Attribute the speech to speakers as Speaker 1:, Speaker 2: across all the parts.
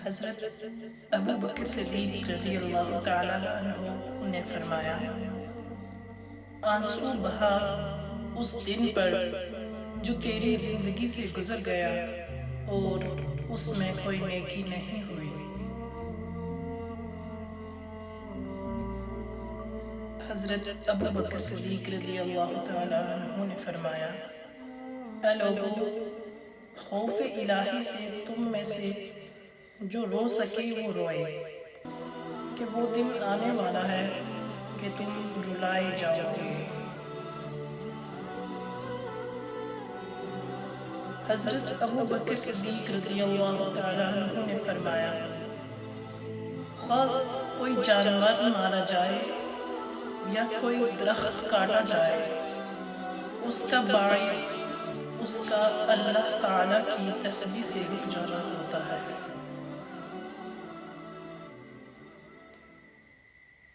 Speaker 1: حضرت ابو بکر صدیق رضی اللہ تعالیٰ عنہ نے فرمایا، آنسو بہا اس دن پر جو تیری زندگی سے گزر گیا اور اس میں کوئی نیکی نہیں ہوئی۔ حضرت ابو بکر صدیق رضی اللہ تعالیٰ عنہ نے فرمایا، اے لوگو، خوف الہی سے تم میں سے جو رو سکے وہ روئے، کہ وہ دن آنے والا ہے کہ تم رلائے جاؤ گے۔ حضرت ابو بکر صدیق رضی اللہ تعالیٰ عنہ نے فرمایا، خواہ کوئی جانور مارا جائے یا کوئی درخت کاٹا جائے، اس کا باعث اس کا اللہ تعالیٰ کی تسبیح سے رک جانا ہوتا ہے۔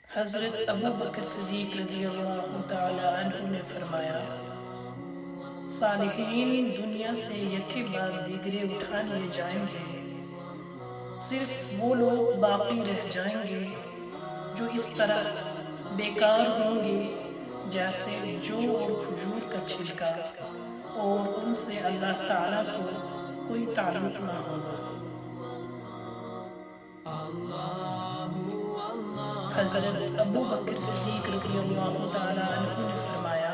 Speaker 1: حضرت ابو بکر صدیق رضی اللہ تعالیٰ عنہ نے فرمایا، صالحین دنیا سے یکے بعد دیگرے اٹھا لیے جائیں گے، صرف وہ لوگ باقی رہ جائیں گے جو اس طرح بیکار ہوں گے جیسے جو اور کھجور کا چھلکا، اور ان سے اللہ تعالیٰ کو کوئی تعلق نہ ہوگا۔ حضرت ابو بکر صدیق رضی اللہ تعالیٰ عنہ نے فرمایا،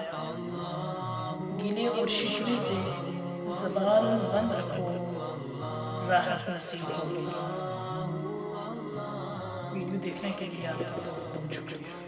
Speaker 1: گلے اور شکوے سے زبان بند رکھو، راحت نصیب ہوگی۔ ویڈیو دیکھنے کے لیے آپ کا بہت بہت شکریہ۔